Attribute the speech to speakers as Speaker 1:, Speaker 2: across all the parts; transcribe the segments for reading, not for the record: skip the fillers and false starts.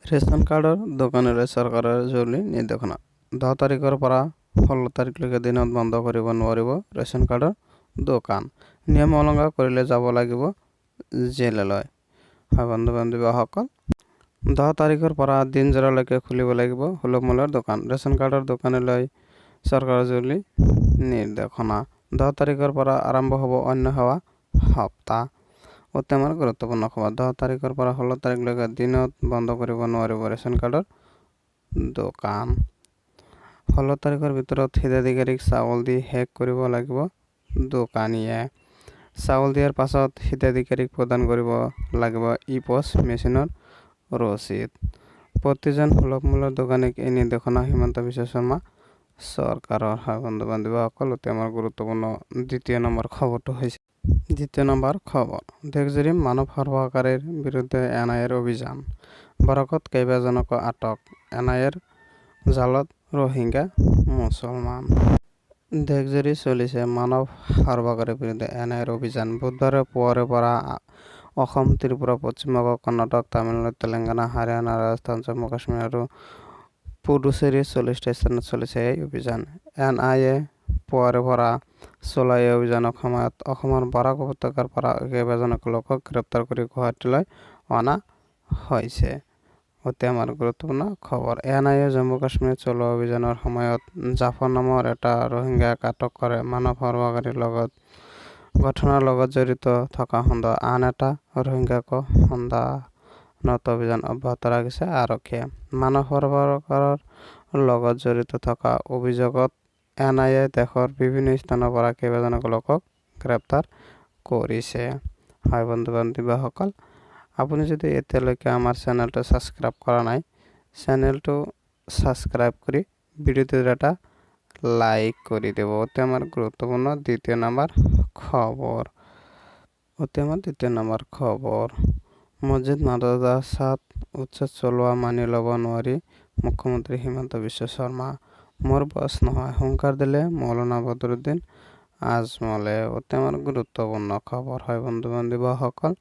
Speaker 1: Ration কাৰ্ডৰ দোকানীলৈ চৰকাৰৰ জৰুৰী নিৰ্দেশনা 10 তাৰিখৰ পৰা 16 তাৰিখলৈকে দিনত বন্ধ কৰিব নোৱাৰিব ৰেচন কাৰ্ডৰ দোকান। নিয়ম উলংঘন কৰিলে যাব লাগিব জেললৈ। হয় বন্ধু বান্ধৱীসকল, 10 তাৰিখৰ পৰা দিনজোৰালৈকে খুলিব লাগিব সুলভ মূল্যৰ দোকান। ৰেচন কাৰ্ডৰ দোকানীলৈ চৰকাৰৰ জৰুৰী নিৰ্দেশনা 10 তাৰিখৰ পৰা আৰম্ভ হ'ব অন্য সেৱা সপ্তাহ। অতি আমাৰ গুৰুত্বপূৰ্ণ খবৰ 10 তাৰিখৰ পৰা 16 তাৰিখলৈকে দিনত বন্ধ কৰিব নোৱাৰিব ৰেচন কাৰ্ডৰ দোকান। 16 তাৰিখৰ ভিতৰত হিতাধিকাৰীক চাউল দি শেষ কৰিব লাগিব দোকানীয়ে। চাউল দিয়াৰ পাছত হিতাধিকাৰীক প্ৰদান কৰিব লাগিব ই-পছ মেচিনৰ ৰচিদ। প্ৰতিজন সুলভ মূল্যৰ দোকানীক এই নিৰ্দেশনা হিমন্ত বিশ্ব শৰ্মা চৰকাৰৰ। হয় বন্ধু বান্ধৱীসকল, অতি আমাৰ গুৰুত্বপূৰ্ণ দ্বিতীয় নম্বৰ খবৰটো হৈছে দেশজুৰি মানৱ সৰবৰাহকাৰীৰ বিৰুদ্ধে NIAৰ অভিযান। বৰাকত কেইবাজনক আটক, NIAৰ জালত ৰোহিংগ্যা মুছলমান। দেশজুৰি চলিছে মানৱ সৰবৰাহকাৰীৰ বিৰুদ্ধে NIAৰ অভিযান। বুধবাৰে পুৱাৰে পৰা অসম, ত্ৰিপুৰা, পশ্চিমবংগ, কৰ্ণাটক, তামিলনাডু, তেলেংগানা, হাৰিয়ানা, ৰাজস্থান, জম্মু কাশ্মীৰ আৰু পুডুচেৰীৰ 40টা স্থানত চলিছে এই অভিযান। NIA পুৱাৰে পৰা চলা এই অভিযানৰ সময়ত অসমৰ বৰাক উপত্যকাৰ পৰা কেইবাজনক লোকক গ্ৰেপ্তাৰ কৰি গুৱাহাটীলৈ অনা হৈছে। অতি আমাৰ গুৰুত্বপূৰ্ণ খবৰ NIA জম্মু কাশ্মীৰত চলোৱা অভিযানৰ সময়ত জাফৰ নামৰ এটা ৰোহিংগ্যাক আটক কৰে। মানৱ সৰবৰাহকাৰীৰ ঘটনাৰ লগত জড়িত থকা সন্দেহ আন এটা ৰোহিংগ্যাক সন্ধানত অভিযান অব্যাহত ৰাখিছে আৰক্ষীয়ে। মানৱ সৰবৰাহৰ লগত জড়িত থকা অভিযোগত NIA দেশৰ বিভিন্ন স্থানৰ পৰা কেইবাজনক লোকক গ্ৰেপ্তাৰ কৰিছে। হয় বন্ধু বান্ধৱীসকল, আপুনি যদি এতিয়ালৈকে আমাৰ চেনেলটো ছাবস্ক্ৰাইব কৰা নাই, চেনেলটো ছাবস্ক্ৰাইব কৰি ভিডিঅ'টোত এটা লাইক কৰি দিব। অতি আমাৰ গুৰুত্বপূৰ্ণ দ্বিতীয় নম্বৰ খবৰ মছজিদ মাদ্ৰাছাত উচ্ছেদ চলোৱা মানি ল'ব নোৱাৰি মুখ্যমন্ত্ৰী হিমন্ত বিশ্ব শৰ্মা। মোৰ বছ নহয়, হুংকাৰ দিলে মৌলানা বদৰুদ্দিন আজমলে। অতি আমাৰ গুৰুত্বপূৰ্ণ খবৰ। হয় বন্ধু বান্ধৱীসকল,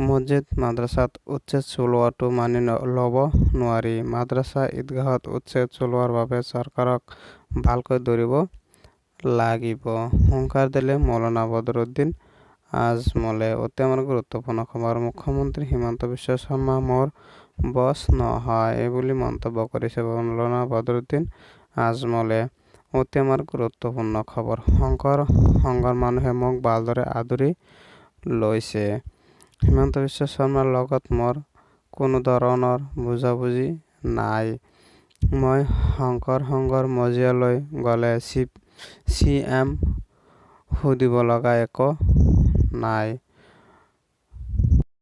Speaker 1: মছজিদ মাদ্ৰাছাত উচ্ছেদ চলোৱাটো মানি ল'ব নোৱাৰি। মাদ্ৰাছা ঈদগাহত উচ্ছেদ চলোৱাৰ বাবে চৰকাৰক ভালকৈ ধৰিব লাগিব, হুংকাৰ দিলে মৌলানা বদৰুদ্দিন আজমলে। অতি আমাৰ গুৰুত্বপূৰ্ণ খবৰ মুখ্যমন্ত্ৰী হিমন্ত বিশ্ব শৰ্মা মোৰ বছ নহয়, এইবুলি মন্তব্য কৰিছে মৌলানা বদৰুদ্দিন আজমলে। অতি আমাৰ গুৰুত্বপূৰ্ণ খবৰ শংকৰ সংঘৰ মানুহে মোক ভালদৰে আদৰি লৈছে। হিমন্ত বিশ্ব শৰ্মাৰ লগত মোৰ কোনো ধৰণৰ বুজাবুজি নাই। মই শংকৰ সংঘৰ মজিয়ালৈ গ'লে CM সুধিব লগা একো নাই।